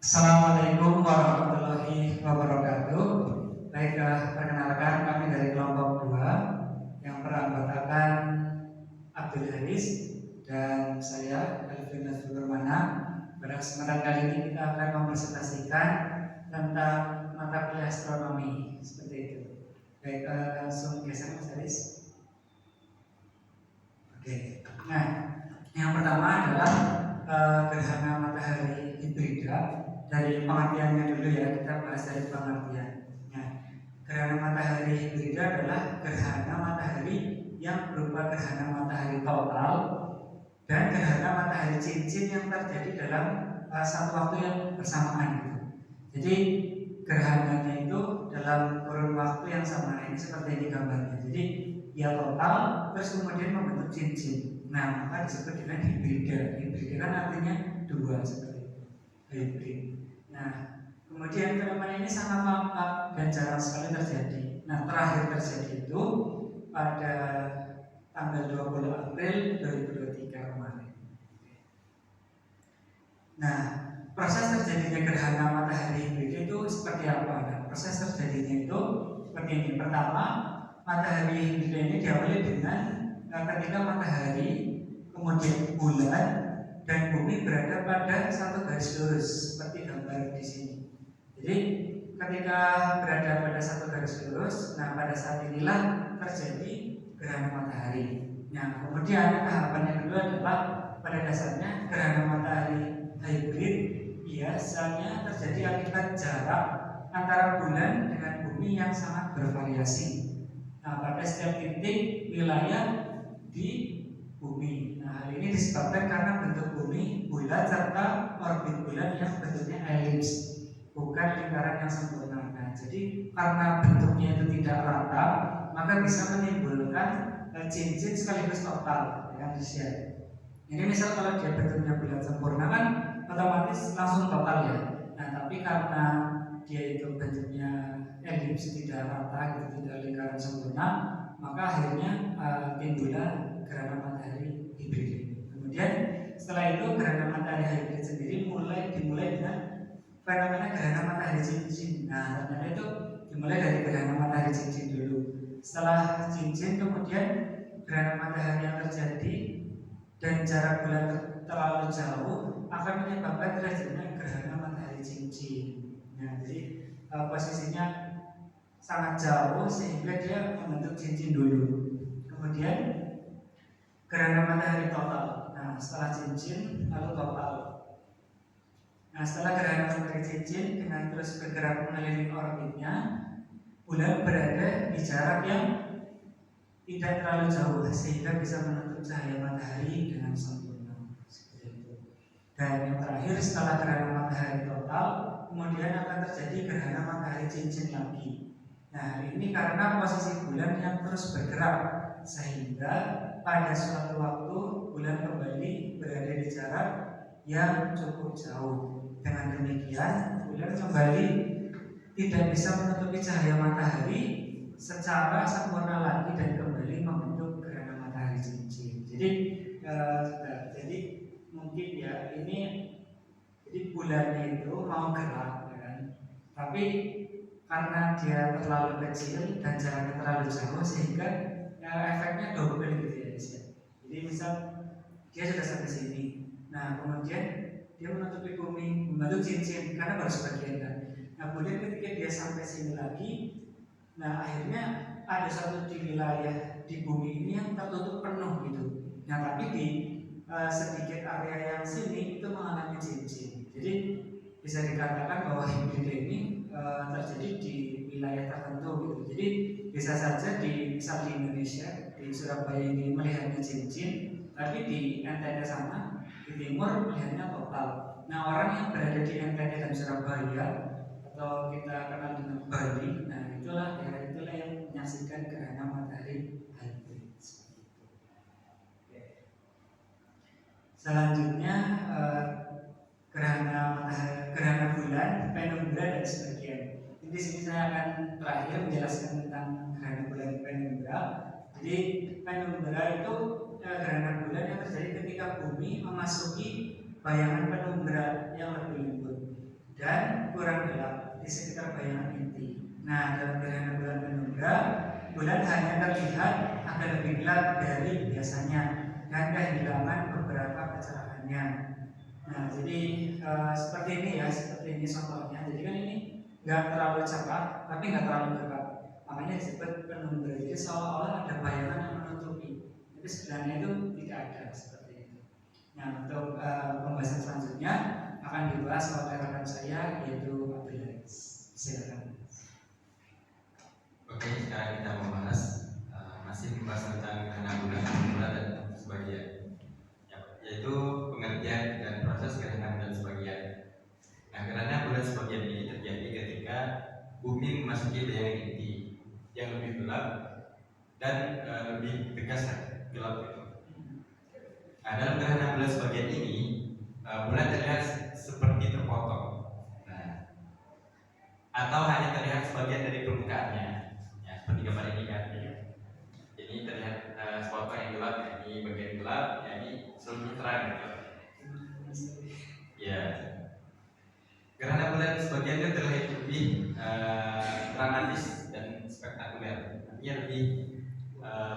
Assalamualaikum warahmatullahi wabarakatuh. Baik, perkenalkan kami dari kelompok 2 yang beranggotakan Abdul Haris dan saya Alvin Nazrulmana. Pada kesempatan kali ini kita akan mempresentasikan tentang mata kuliah astronomi seperti itu. Baik, langsung geser Mas Haris. Oke. Nah, yang pertama adalah gerhana matahari hibrida. Dari pengertiannya dulu ya, kita bahas dari pengertian. Nah, gerhana matahari hibrida adalah gerhana matahari yang berupa gerhana matahari total dan gerhana matahari cincin yang terjadi dalam satu waktu yang bersamaan gitu. Jadi gerhananya itu dalam kurun waktu yang sama, ini seperti ini gambarnya. Jadi ya total terus kemudian membentuk cincin. Nah, maka disebut dengan hibrida. Hibrida kan artinya dua, seperti hybrid. Nah, kemudian fenomena ini sangat langka dan jarang sekali terjadi. Nah, terakhir terjadi itu pada tanggal 20 April 2023 kemarin. Nah, proses terjadinya gerhana matahari hibrid itu seperti apa? Nah, proses terjadinya itu seperti ini. Pertama, matahari hibrid ini diawali dengan ketika matahari, kemudian bulan dan bumi berada pada satu garis lurus seperti gambar di sini. Jadi ketika berada pada satu garis lurus, nah pada saat inilah terjadi gerhana matahari. Nah, kemudian tahapan yang kedua adalah pada dasarnya gerhana matahari hybrid biasanya terjadi akibat jarak antara bulan dengan bumi yang sangat bervariasi. Nah, pada setiap titik wilayah di bumi. Nah, hal ini disebabkan karena bentuk bumi bulat serta orbit bulan yang bentuknya elips, bukan lingkaran yang sempurna. Nah, jadi karena bentuknya itu tidak rata, maka bisa menimbulkan cincin sekaligus total dengan disiap. Jadi misal kalau dia bentuknya bulat sempurna kan otomatis langsung total ya. Nah, tapi karena dia itu bentuknya elips, tidak rata gitu, tidak lingkaran sempurna, maka akhirnya timbullah gerhana matahari hibrid ini. Kemudian setelah itu gerhana matahari hibrid sendiri dimulai dengan fenomena gerhana matahari cincin. Nah, ternyata itu dimulai dari gerhana matahari cincin dulu. Setelah cincin kemudian gerhana matahari yang terjadi dan jarak bulan terlalu jauh akan menyebabkan terjadinya gerhana matahari cincin. Nah, jadi posisinya sangat jauh sehingga dia membentuk cincin dulu. Kemudian gerhana matahari total. Nah, setelah cincin lalu total. Nah, setelah gerhana matahari cincin dengan terus bergerak mengelilingi orbitnya, bulan berada di jarak yang tidak terlalu jauh sehingga bisa menutup cahaya matahari dengan sempurna. Seperti itu. Dan yang terakhir setelah gerhana matahari total, kemudian akan terjadi gerhana matahari cincin lagi. Nah, ini karena posisi bulan yang terus bergerak sehingga pada suatu waktu bulan kembali berada di jarak yang cukup jauh. Dengan demikian, bulan kembali tidak bisa menutupi cahaya matahari secara sempurna lagi dan kembali membentuk gerhana matahari cincin. Jadi mungkin ya ini, jadi bulannya itu mau gerak ya kan, tapi karena dia terlalu kecil dan jaraknya terlalu jauh sehingga efeknya double gitu ya guys ya. Jadi misal dia sudah sampai sini, nah kemudian dia menutupi bumi membentuk cincin karena baru sebagian kan. Nah kemudian ketika dia sampai sini lagi, nah akhirnya ada satu di wilayah di bumi ini yang tertutup penuh gitu. Nah tapi di sedikit area yang sini itu mengalami cincin. Jadi bisa dikatakan bahwa hibrid ini terjadi di wilayah tertentu gitu. Jadi bisa saja misal di Indonesia, di Surabaya ini melihatnya cincin, tapi di NTT sana di timur melihatnya total. Nah, orang yang berada di NTT dan Surabaya atau kita kenal dengan Bali, nah itulah daerah yang menyaksikan gerhana matahari hybrid. Selanjutnya gerhana bulan, penumbra dan sebagian. Di sini saya akan terakhir menjelaskan tentang gerhana bulan penumbra. Jadi penumbra itu gerhana bulan yang terjadi ketika bumi memasuki bayangan penumbra yang lebih lembut. terlihat agak lebih gelap dari biasanya dan kehilangan beberapa kecerahannya. Nah, jadi seperti ini ya, seperti ini contohnya. Jadi kan ini nggak terlalu cerah, tapi nggak terlalu gelap. Makanya disebut penumbra. Jadi seolah-olah ada bayangan yang menutupi, tapi sebenarnya itu tidak ada seperti itu. Nah, untuk pembahasan selanjutnya akan dibahas oleh rekan saya yaitu Abdul. Silakan. Oke, sekarang kita membahas masih membahas tentang gerhana bulan dan sebagian, yaitu pengertian dan proses gerhana bulan sebagian. Nah, gerhana bulan sebagian ini terjadi ketika bumi memasuki bayangan inti yang lebih gelap dan lebih tegas gelap itu. Nah, dalam gerhana bulan sebagian ini bulan terlihat seperti terpotong, atau hanya terlihat sebagian dari permukaannya, ya, seperti gambar ini kan. Ini terlihat sepotong yang gelap, ya, ini bagian gelap, ya, ini seluruhnya terang gitu. Ya, gerhana bulan sebagian itu terlihat lebih dramatis dan spektakuler, artinya lebih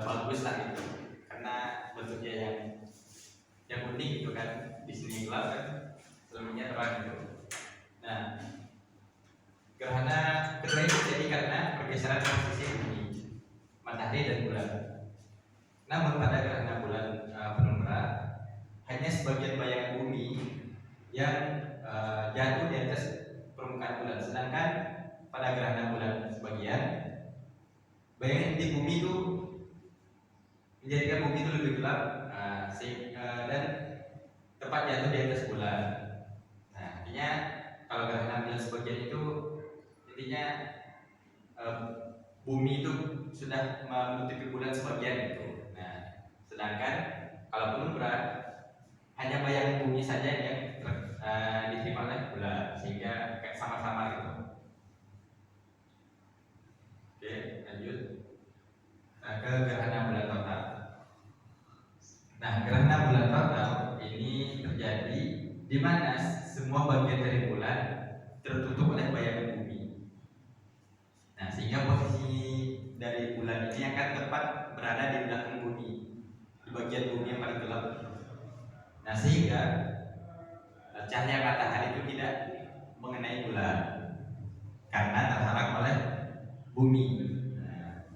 bagus lah gitu, karena bentuknya yang unik gitu kan. Di sini gelap kan, seluruhnya terang gitu. Nah, gerhana kedua ini terjadi karena pergeseran posisi bumi, matahari dan bulan. Namun pada gerhana bulan penumbra hanya sebagian bayangan bumi yang jatuh di atas permukaan bulan, sedangkan pada gerhana bulan sebagian bayangan inti bumi itu menjadikan bumi itu lebih gelap dan tepat jatuh di atas bulan. Nah, artinya kalau gerhana bulan sebagian itu intinya bumi itu sudah menutupi bulan sebagian itu. Nah, sedangkan kalau penumbra hanya bayangan bumi saja yang diterima oleh bulan, sehingga kayak sama-sama gitu. Oke, lanjut. Nah, ke gerhana bulan total. Nah, gerhana bulan total ini terjadi di mana semua bagian dari bulan tertutup oleh bayangan bumi. Nah, sehingga posisi dari bulan ini akan tepat berada di belakang bumi, di bagian bumi yang paling gelap. Nah, sehingga cahaya matahari itu tidak mengenai bulan karena terhalang oleh bumi. Nah,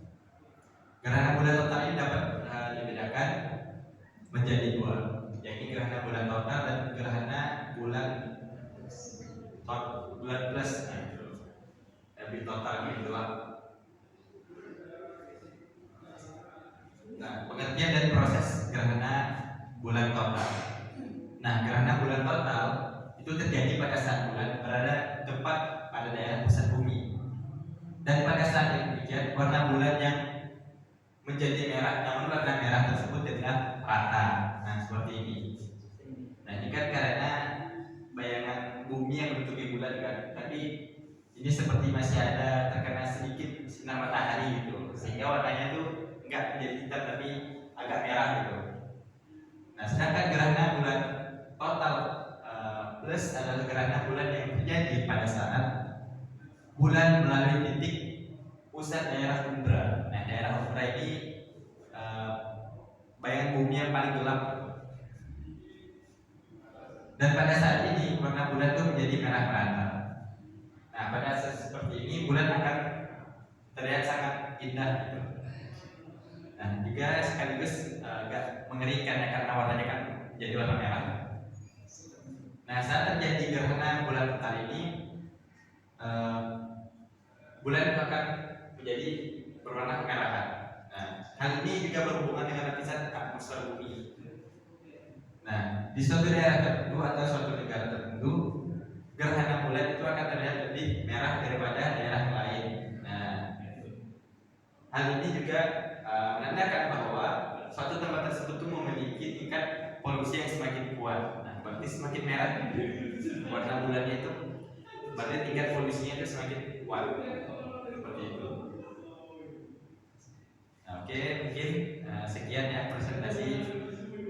gerhana bulan total ini dapat dibedakan menjadi dua, yaitu gerhana bulan total dan gerhana bulan plus. Lebih total gitu lah. Nah, pengertian dan proses gerhana bulan total. Nah, gerhana bulan total itu terjadi pada saat bulan berada tepat pada daerah pusat bumi, dan pada saat yang demikian warna bulan yang menjadi merah, namun warna merah tersebut tidak rata. Nah, seperti ini. Nah, ini kan karena bayangan bumi yang menutupi bulan kan, tapi ini seperti masih ada terkena sedikit sinar matahari gitu, sehingga warnanya tuh enggak menjadi hitam tapi agak merah gitu. Nah, sedangkan gerhana bulan total plus adalah gerhana bulan yang terjadi pada saat bulan melalui titik pusat daerah umbra. Nah, daerah umbra ini bayangan bumi yang paling gelap. Dan pada saat ini warna bulan itu menjadi merah merata. Nah, pada saat seperti ini bulan akan terlihat sangat indah gitu. Nah, juga sekaligus agak mengerikan ya, karena warnanya kan jadi warna merah. Nah, saat terjadi gerhana bulan total ini bulan itu akan menjadi berwarna kemerahan. Nah, hal ini juga berhubungan dengan lapisan atmosfer bumi. Nah, di suatu daerah tertentu atau suatu negara tertentu, gerhana bulan itu akan terlihat lebih merah daripada daerah lain. Nah, hal ini juga menandakan bahwa suatu tempat tersebut itu memiliki tingkat polusi yang semakin kuat. Nah, berarti semakin merah warna bulannya itu, berarti tingkat polusinya itu semakin kuat. Seperti itu. Nah, oke, mungkin sekian ya presentasi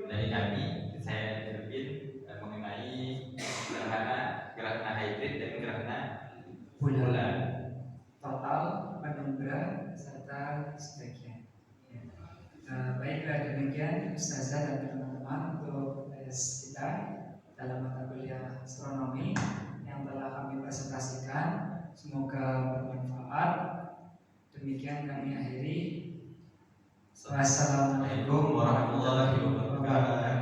dari kami. Saya terlebih mengenai gerhana hybrid dan gerhana bulan total, penumbra, serta sebagian. demikian Ustazah dan teman-teman untuk les kita dalam mata kuliah astronomi yang telah kami presentasikan. Semoga bermanfaat. Demikian kami akhiri. Wassalamualaikum warahmatullahi wabarakatuh.